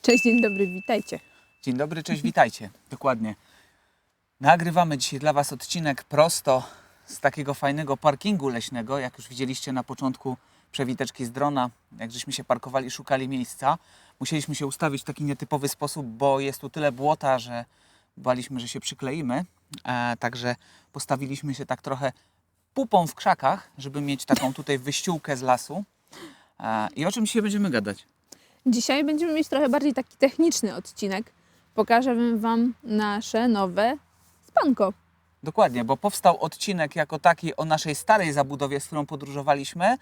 Cześć, dzień dobry, witajcie. Dzień dobry, cześć, witajcie. Dokładnie. Nagrywamy dzisiaj dla Was odcinek prosto z takiego fajnego parkingu leśnego. Jak już widzieliście na początku przewiteczki z drona, jak żeśmy się parkowali, szukali miejsca. Musieliśmy się ustawić w taki nietypowy sposób, bo jest tu tyle błota, że baliśmy, że się przykleimy. Także postawiliśmy się tak trochę pupą w krzakach, żeby mieć taką tutaj wyściółkę z lasu. I o czym dzisiaj będziemy gadać? Dzisiaj będziemy mieć trochę bardziej taki techniczny odcinek. Pokażę Wam nasze nowe spanko. Dokładnie, bo powstał odcinek jako taki o naszej starej zabudowie, z którą podróżowaliśmy.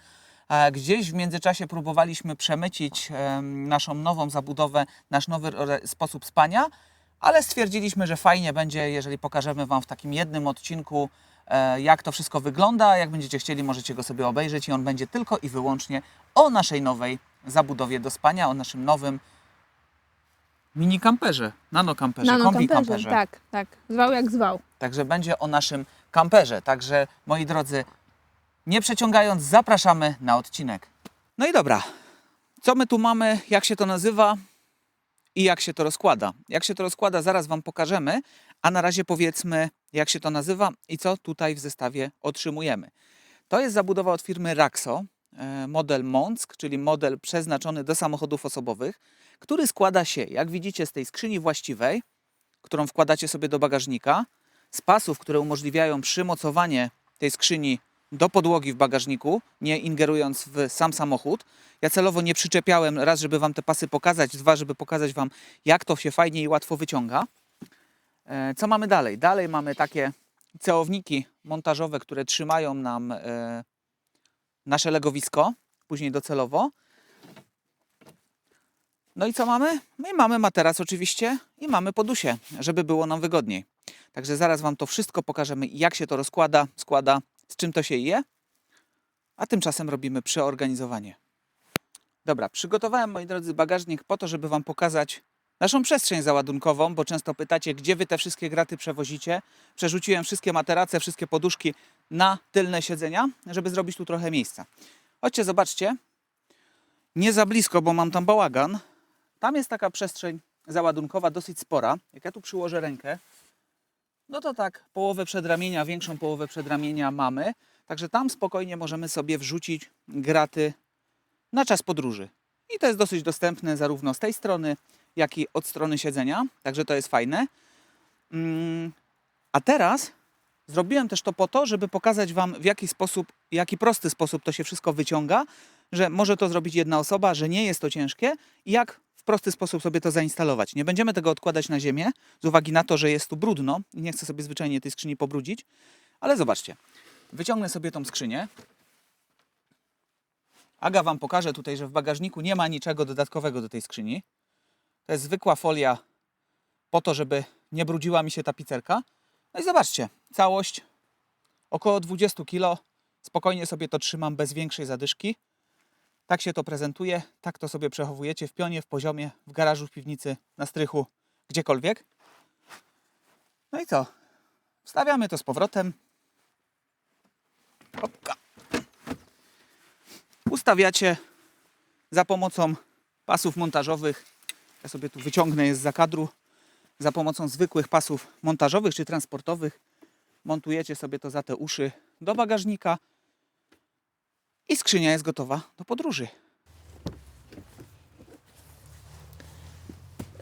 Gdzieś w międzyczasie próbowaliśmy przemycić naszą nową zabudowę, nasz nowy sposób spania, ale stwierdziliśmy, że fajnie będzie, jeżeli pokażemy Wam w takim jednym odcinku, jak to wszystko wygląda. Jak będziecie chcieli, możecie go sobie obejrzeć i on będzie tylko i wyłącznie o naszej nowej zabudowie do spania, o naszym nowym mini kamperze, nanokamperze, kombi kamperze. Tak. Zwał jak zwał. Także będzie o naszym kamperze. Także, moi drodzy, nie przeciągając, zapraszamy na odcinek. No i dobra, co my tu mamy, jak się to nazywa i jak się to rozkłada. Jak się to rozkłada, zaraz Wam pokażemy, a na razie powiedzmy, jak się to nazywa i co tutaj w zestawie otrzymujemy. To jest zabudowa od firmy Raxo, model Monck, czyli model przeznaczony do samochodów osobowych, który składa się, jak widzicie, z tej skrzyni właściwej, którą wkładacie sobie do bagażnika, z pasów, które umożliwiają przymocowanie tej skrzyni do podłogi w bagażniku, nie ingerując w sam samochód. Ja celowo nie przyczepiałem, raz, żeby Wam te pasy pokazać, dwa, żeby pokazać Wam, jak to się fajnie i łatwo wyciąga. Co mamy dalej? Dalej mamy takie cełowniki montażowe, które trzymają nam nasze legowisko, później docelowo. No i co mamy? No i mamy materac oczywiście i mamy podusie, żeby było nam wygodniej. Także zaraz Wam to wszystko pokażemy, jak się to rozkłada, składa, z czym to się je. A tymczasem robimy przeorganizowanie. Dobra, przygotowałem, moi drodzy, bagażnik po to, żeby Wam pokazać naszą przestrzeń załadunkową, bo często pytacie, gdzie Wy te wszystkie graty przewozicie. Przerzuciłem wszystkie materace, wszystkie poduszki na tylne siedzenia, żeby zrobić tu trochę miejsca. Chodźcie, zobaczcie. Nie za blisko, bo mam tam bałagan. Tam jest taka przestrzeń załadunkowa dosyć spora. Jak ja tu przyłożę rękę, no to tak połowę przedramienia, większą połowę przedramienia mamy. Także tam spokojnie możemy sobie wrzucić graty na czas podróży. I to jest dosyć dostępne zarówno z tej strony, jak i od strony siedzenia. Także to jest fajne. A teraz zrobiłem też to po to, żeby pokazać Wam, w jaki prosty sposób to się wszystko wyciąga, że może to zrobić jedna osoba, że nie jest to ciężkie i jak w prosty sposób sobie to zainstalować. Nie będziemy tego odkładać na ziemię, z uwagi na to, że jest tu brudno i nie chcę sobie zwyczajnie tej skrzyni pobrudzić, ale zobaczcie. Wyciągnę sobie tą skrzynię. Aga Wam pokaże tutaj, że w bagażniku nie ma niczego dodatkowego do tej skrzyni. To jest zwykła folia po to, żeby nie brudziła mi się tapicerka. No i zobaczcie, całość około 20 kg. Spokojnie sobie to trzymam bez większej zadyszki. Tak się to prezentuje, tak to sobie przechowujecie w pionie, w poziomie, w garażu, w piwnicy, na strychu, gdziekolwiek. No i co? Wstawiamy to z powrotem. Hopka. Ustawiacie za pomocą pasów montażowych. Ja sobie tu wyciągnę je zza kadru. Za pomocą zwykłych pasów montażowych czy transportowych montujecie sobie to za te uszy do bagażnika i skrzynia jest gotowa do podróży.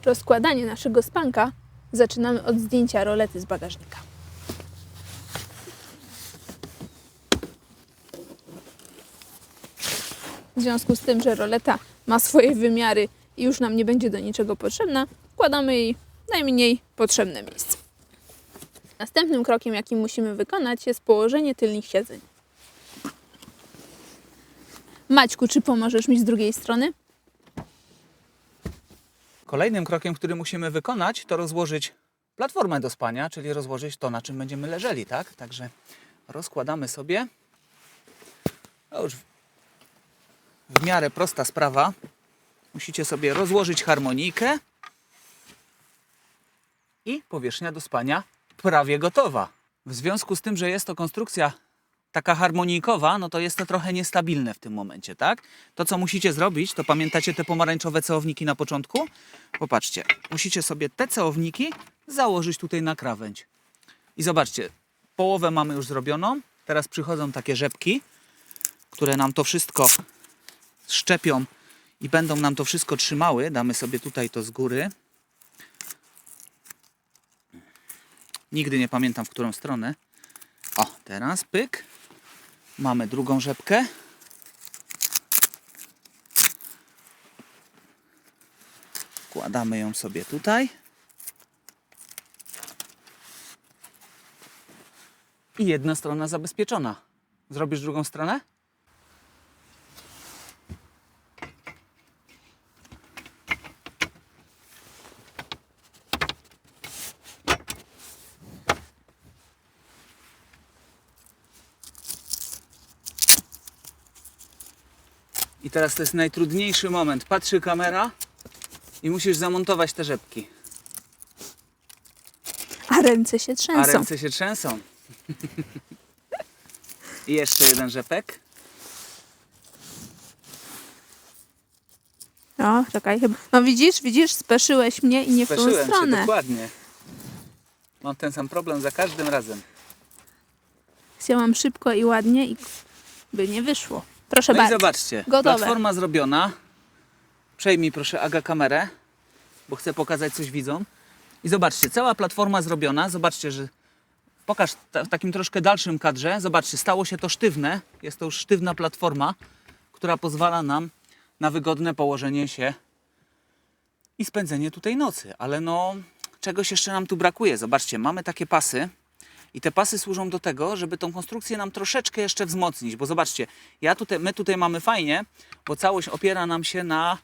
Rozkładanie naszego spanka zaczynamy od zdjęcia rolety z bagażnika. W związku z tym, że roleta ma swoje wymiary i już nam nie będzie do niczego potrzebna, wkładamy jej najmniej potrzebne miejsce. Następnym krokiem, jaki musimy wykonać, jest położenie tylnych siedzeń. Maćku, czy pomożesz mi z drugiej strony? Kolejnym krokiem, który musimy wykonać, to rozłożyć platformę do spania, czyli rozłożyć to, na czym będziemy leżeli, tak? Także rozkładamy sobie. To już w miarę prosta sprawa. Musicie sobie rozłożyć harmonijkę i powierzchnia do spania prawie gotowa. W związku z tym, że jest to konstrukcja taka harmonijkowa, no to jest to trochę niestabilne w tym momencie, tak? To, co musicie zrobić, to pamiętacie te pomarańczowe cełowniki na początku? Popatrzcie, musicie sobie te cełowniki założyć tutaj na krawędź. I zobaczcie, połowę mamy już zrobioną. Teraz przychodzą takie rzepki, które nam to wszystko szczepią i będą nam to wszystko trzymały. Damy sobie tutaj to z góry. Nigdy nie pamiętam, w którą stronę. O, teraz pyk. Mamy drugą rzepkę. Wkładamy ją sobie tutaj. I jedna strona zabezpieczona. Zrobisz drugą stronę? I teraz to jest najtrudniejszy moment. Patrzy kamera i musisz zamontować te rzepki. A ręce się A trzęsą. ręce się trzęsą. I jeszcze jeden rzepek. O, czekaj, chyba. No widzisz, speszyłeś mnie i nie w tą Speszyłem się, stronę. dokładnie. Mam ten sam problem za każdym razem. Chciałam szybko i ładnie i by nie wyszło. Proszę No i bardzo. zobaczcie, Gotowe. platforma zrobiona. Przejmij proszę, Aga, kamerę, bo chcę pokazać coś widzom. I zobaczcie, cała platforma zrobiona. Zobaczcie, że pokaż w takim troszkę dalszym kadrze. Zobaczcie, stało się to sztywne. Jest to już sztywna platforma, która pozwala nam na wygodne położenie się i spędzenie tutaj nocy. Ale no, czegoś jeszcze nam tu brakuje. Zobaczcie, mamy takie pasy. I te pasy służą do tego, żeby tą konstrukcję nam troszeczkę jeszcze wzmocnić. Bo zobaczcie, my tutaj mamy fajnie, bo całość opiera nam się na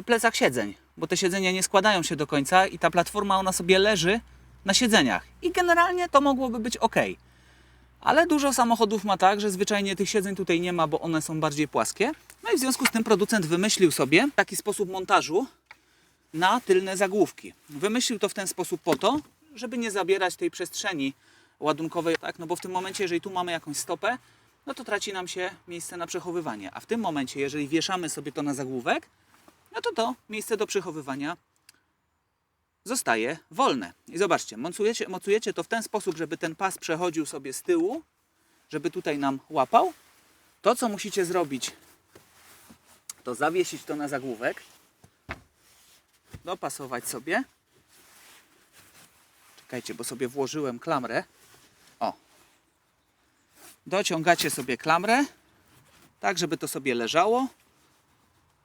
plecach siedzeń. Bo te siedzenia nie składają się do końca i ta platforma, ona sobie leży na siedzeniach. I generalnie to mogłoby być ok. Ale dużo samochodów ma tak, że zwyczajnie tych siedzeń tutaj nie ma, bo one są bardziej płaskie. No i w związku z tym producent wymyślił sobie taki sposób montażu na tylne zagłówki. Wymyślił to w ten sposób po to, żeby nie zabierać tej przestrzeni ładunkowej, tak? No bo w tym momencie, jeżeli tu mamy jakąś stopę, no to traci nam się miejsce na przechowywanie. A w tym momencie, jeżeli wieszamy sobie to na zagłówek, no to miejsce do przechowywania zostaje wolne. I zobaczcie, mocujecie to w ten sposób, żeby ten pas przechodził sobie z tyłu, żeby tutaj nam łapał. To, co musicie zrobić, to zawiesić to na zagłówek, dopasować sobie. Czekajcie, bo sobie włożyłem klamrę. O. Dociągacie sobie klamrę, tak żeby to sobie leżało.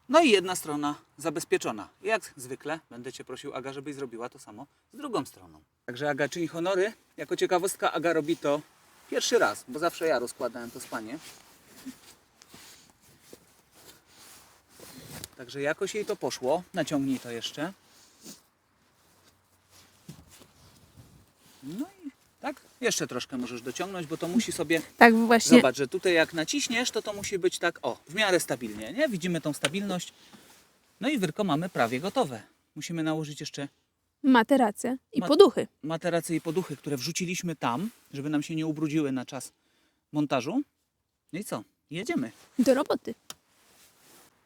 No i jedna strona zabezpieczona. Jak zwykle będę Cię prosił, Aga, żebyś zrobiła to samo z drugą stroną. Także Aga czyni honory. Jako ciekawostka, Aga robi to pierwszy raz, bo zawsze ja rozkładałem to spanie. Także jakoś jej to poszło. Naciągnij to jeszcze. No i tak, jeszcze troszkę możesz dociągnąć, bo to musi sobie... Tak właśnie. Zobacz, że tutaj jak naciśniesz, to musi być tak, o, w miarę stabilnie, nie? Widzimy tą stabilność. No i wyrko mamy prawie gotowe. Musimy nałożyć jeszcze Materacje i poduchy. materacje i poduchy, które wrzuciliśmy tam, żeby nam się nie ubrudziły na czas montażu. No i co? Jedziemy. Do roboty.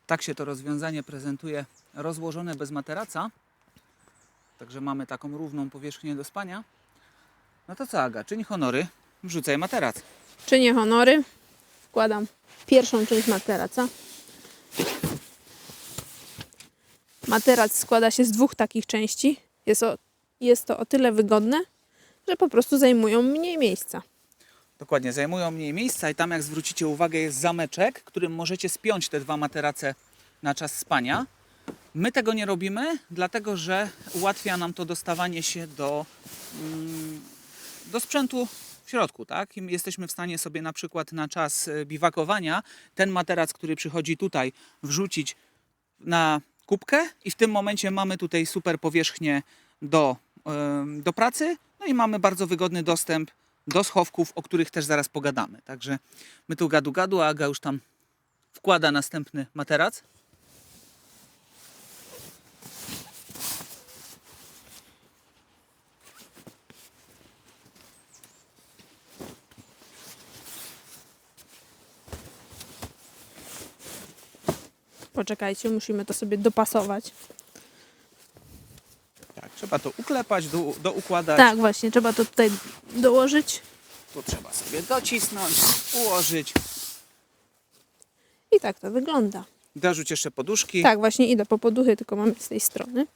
Tak się to rozwiązanie prezentuje rozłożone bez materaca. Także mamy taką równą powierzchnię do spania. No to co, Aga, czyń honory, wrzucaj materac. Czynię honory. Wkładam pierwszą część materaca. Materac składa się z dwóch takich części. Jest to o tyle wygodne, że po prostu zajmują mniej miejsca. Dokładnie, zajmują mniej miejsca i tam, jak zwrócicie uwagę, jest zameczek, którym możecie spiąć te dwa materace na czas spania. My tego nie robimy, dlatego że ułatwia nam to dostawanie się do sprzętu w środku, tak? I jesteśmy w stanie sobie na przykład na czas biwakowania ten materac, który przychodzi tutaj, wrzucić na kubkę i w tym momencie mamy tutaj super powierzchnię do pracy, no i mamy bardzo wygodny dostęp do schowków, o których też zaraz pogadamy. Także my tu gadu, a Aga już tam wkłada następny materac. Poczekajcie, musimy to sobie dopasować. Tak, trzeba to uklepać, doukładać. Tak, właśnie, trzeba to tutaj dołożyć. Tu trzeba sobie docisnąć, ułożyć. I tak to wygląda. Dorzuć jeszcze poduszki. Tak, właśnie idę po poduchy, tylko mamy z tej strony.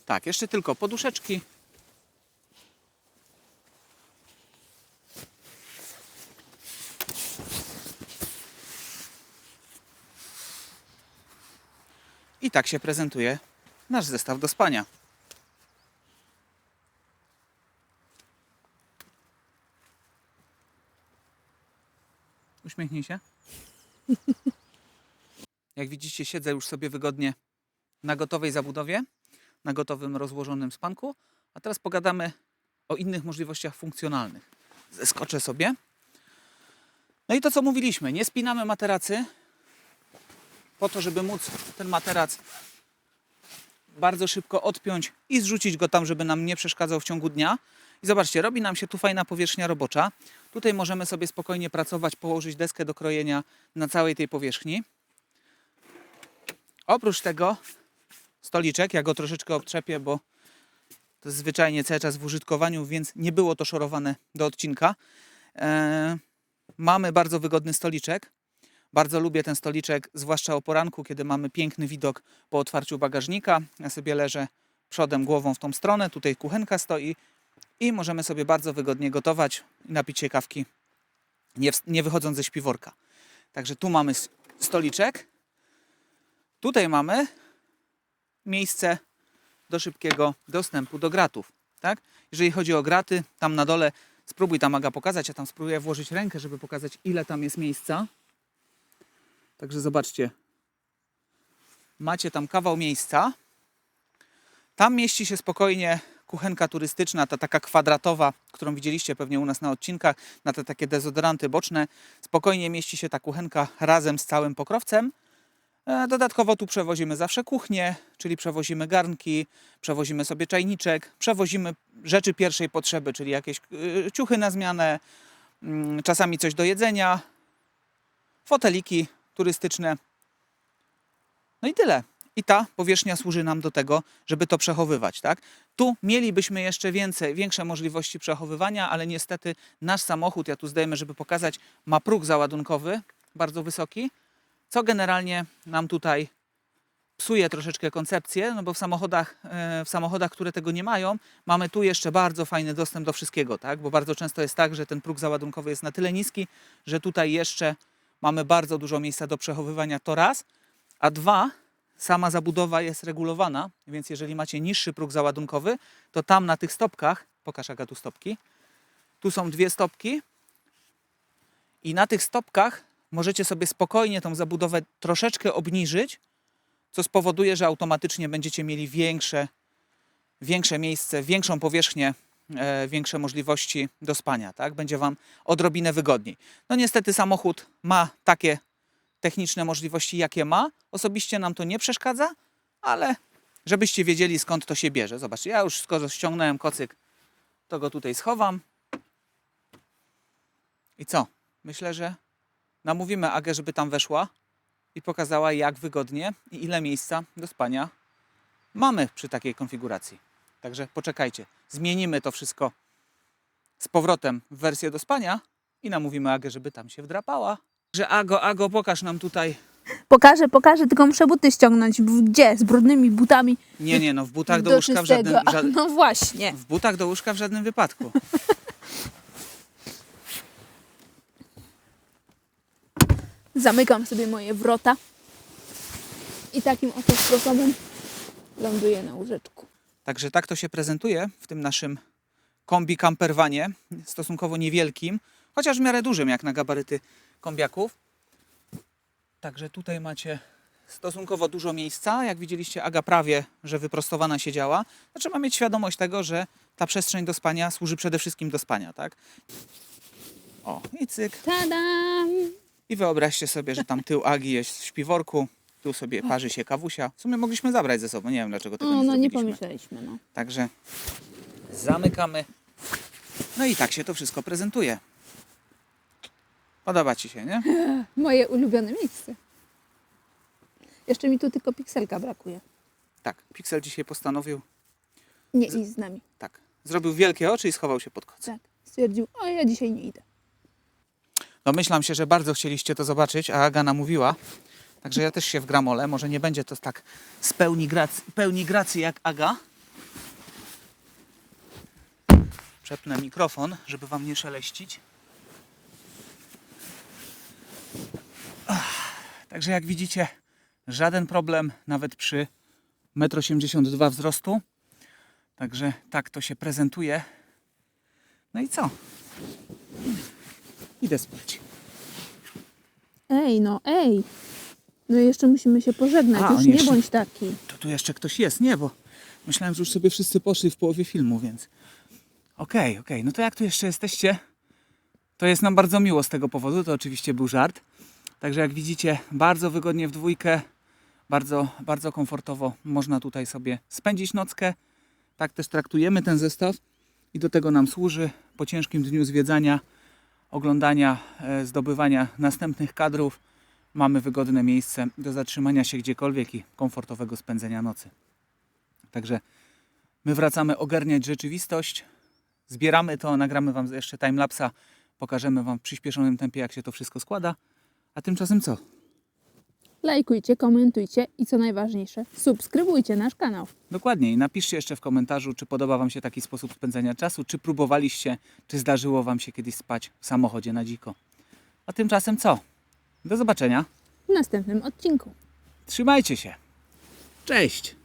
Tak, jeszcze tylko poduszeczki. I tak się prezentuje nasz zestaw do spania. Uśmiechnij się. Jak widzicie, siedzę już sobie wygodnie na gotowej zabudowie, na gotowym rozłożonym spanku. A teraz pogadamy o innych możliwościach funkcjonalnych. Zeskoczę sobie. No i to, co mówiliśmy, nie spinamy materacy po to, żeby móc ten materac bardzo szybko odpiąć i zrzucić go tam, żeby nam nie przeszkadzał w ciągu dnia. I zobaczcie, robi nam się tu fajna powierzchnia robocza. Tutaj możemy sobie spokojnie pracować, położyć deskę do krojenia na całej tej powierzchni. Oprócz tego stoliczek, ja go troszeczkę obtrzepię, bo to jest zwyczajnie cały czas w użytkowaniu, więc nie było to szorowane do odcinka. Mamy bardzo wygodny stoliczek. Bardzo lubię ten stoliczek, zwłaszcza o poranku, kiedy mamy piękny widok po otwarciu bagażnika. Ja sobie leżę przodem, głową w tą stronę, tutaj kuchenka stoi i możemy sobie bardzo wygodnie gotować i napić się kawki, nie wychodząc ze śpiworka. Także tu mamy stoliczek. Tutaj mamy miejsce do szybkiego dostępu do gratów. Tak? Jeżeli chodzi o graty, tam na dole, spróbuj tam Aga pokazać, ja tam spróbuję włożyć rękę, żeby pokazać, ile tam jest miejsca. Także zobaczcie, macie tam kawał miejsca. Tam mieści się spokojnie kuchenka turystyczna, ta taka kwadratowa, którą widzieliście pewnie u nas na odcinkach, na te takie dezodoranty boczne. Spokojnie mieści się ta kuchenka razem z całym pokrowcem. Dodatkowo tu przewozimy zawsze kuchnię, czyli przewozimy garnki, przewozimy sobie czajniczek, przewozimy rzeczy pierwszej potrzeby, czyli jakieś ciuchy na zmianę, czasami coś do jedzenia, foteliki turystyczne. No i tyle. I ta powierzchnia służy nam do tego, żeby to przechowywać. Tak? Tu mielibyśmy jeszcze większe możliwości przechowywania, ale niestety nasz samochód, ja tu zdejmę, żeby pokazać, ma próg załadunkowy bardzo wysoki, co generalnie nam tutaj psuje troszeczkę koncepcję, no bo w samochodach, które tego nie mają, mamy tu jeszcze bardzo fajny dostęp do wszystkiego, tak? Bo bardzo często jest tak, że ten próg załadunkowy jest na tyle niski, że tutaj jeszcze mamy bardzo dużo miejsca do przechowywania, to raz, a dwa, sama zabudowa jest regulowana, więc jeżeli macie niższy próg załadunkowy, to tam na tych stopkach, pokaż Aga tu stopki, tu są 2 stopki i na tych stopkach możecie sobie spokojnie tą zabudowę troszeczkę obniżyć, co spowoduje, że automatycznie będziecie mieli większe miejsce, większą powierzchnię, większe możliwości do spania. Tak? Będzie Wam odrobinę wygodniej. No niestety samochód ma takie techniczne możliwości, jakie ma. Osobiście nam to nie przeszkadza, ale żebyście wiedzieli, skąd to się bierze. Zobaczcie, ja już skoro ściągnąłem kocyk, to go tutaj schowam. I co? Myślę, że namówimy Agę, żeby tam weszła i pokazała, jak wygodnie i ile miejsca do spania mamy przy takiej konfiguracji. Także poczekajcie, zmienimy to wszystko z powrotem w wersję do spania i namówimy Agę, żeby tam się wdrapała. Że Ago, pokaż nam tutaj. Pokażę, tylko muszę buty ściągnąć. Gdzie? Z brudnymi butami. Nie, no w butach do Do łóżka czystego. No właśnie. w butach do łóżka w żadnym wypadku. Zamykam sobie moje wrota i takim oto sposobem ląduję na łóżeczku. Także tak to się prezentuje w tym naszym kombi camperwanie, stosunkowo niewielkim, chociaż w miarę dużym jak na gabaryty kombiaków. Także tutaj macie stosunkowo dużo miejsca. Jak widzieliście, Aga prawie, że wyprostowana siedziała. No, trzeba mieć świadomość tego, że ta przestrzeń do spania służy przede wszystkim do spania, tak? O, i cyk. Tadam! I wyobraźcie sobie, że tam tył Agi jest w śpiworku, tu sobie parzy się kawusia. W sumie mogliśmy zabrać ze sobą, nie wiem dlaczego tego O, nie no nie zrobiliśmy. pomyśleliśmy, no. Także zamykamy. No i tak się to wszystko prezentuje. Podoba Ci się, nie? Moje ulubione miejsce. Jeszcze mi tu tylko pikselka brakuje. Tak, Pixel dzisiaj postanowił, Nie iść z nami. tak, zrobił wielkie oczy i schował się pod koc. Tak. Stwierdził, o ja dzisiaj nie idę. Domyślam się, że bardzo chcieliście to zobaczyć, a Aga namówiła. Także ja też się w gramole. Może nie będzie to tak z pełni gracji jak Aga. Przepnę mikrofon, żeby Wam nie szeleścić. Także jak widzicie, żaden problem nawet przy 1,82 m wzrostu. Także tak to się prezentuje. No i co? Idę spać. Ej, no ej. No i jeszcze musimy się pożegnać. A, Już oni nie jeszcze- bądź taki. To tu jeszcze ktoś jest, nie? Bo myślałem, że już sobie wszyscy poszli w połowie filmu, więc... Okej. No to jak tu jeszcze jesteście, to jest nam bardzo miło z tego powodu. To oczywiście był żart. Także jak widzicie, bardzo wygodnie w dwójkę, bardzo, bardzo komfortowo można tutaj sobie spędzić nockę. Tak też traktujemy ten zestaw i do tego nam służy po ciężkim dniu zwiedzania, oglądania, zdobywania następnych kadrów. Mamy wygodne miejsce do zatrzymania się gdziekolwiek i komfortowego spędzenia nocy. Także my wracamy ogarniać rzeczywistość, zbieramy to, nagramy Wam jeszcze timelapsa, pokażemy Wam w przyspieszonym tempie, jak się to wszystko składa. A tymczasem co? Lajkujcie, komentujcie i co najważniejsze, subskrybujcie nasz kanał. Dokładnie i napiszcie jeszcze w komentarzu, czy podoba Wam się taki sposób spędzania czasu, czy próbowaliście, czy zdarzyło Wam się kiedyś spać w samochodzie na dziko. A tymczasem co? Do zobaczenia. W następnym odcinku. Trzymajcie się. Cześć!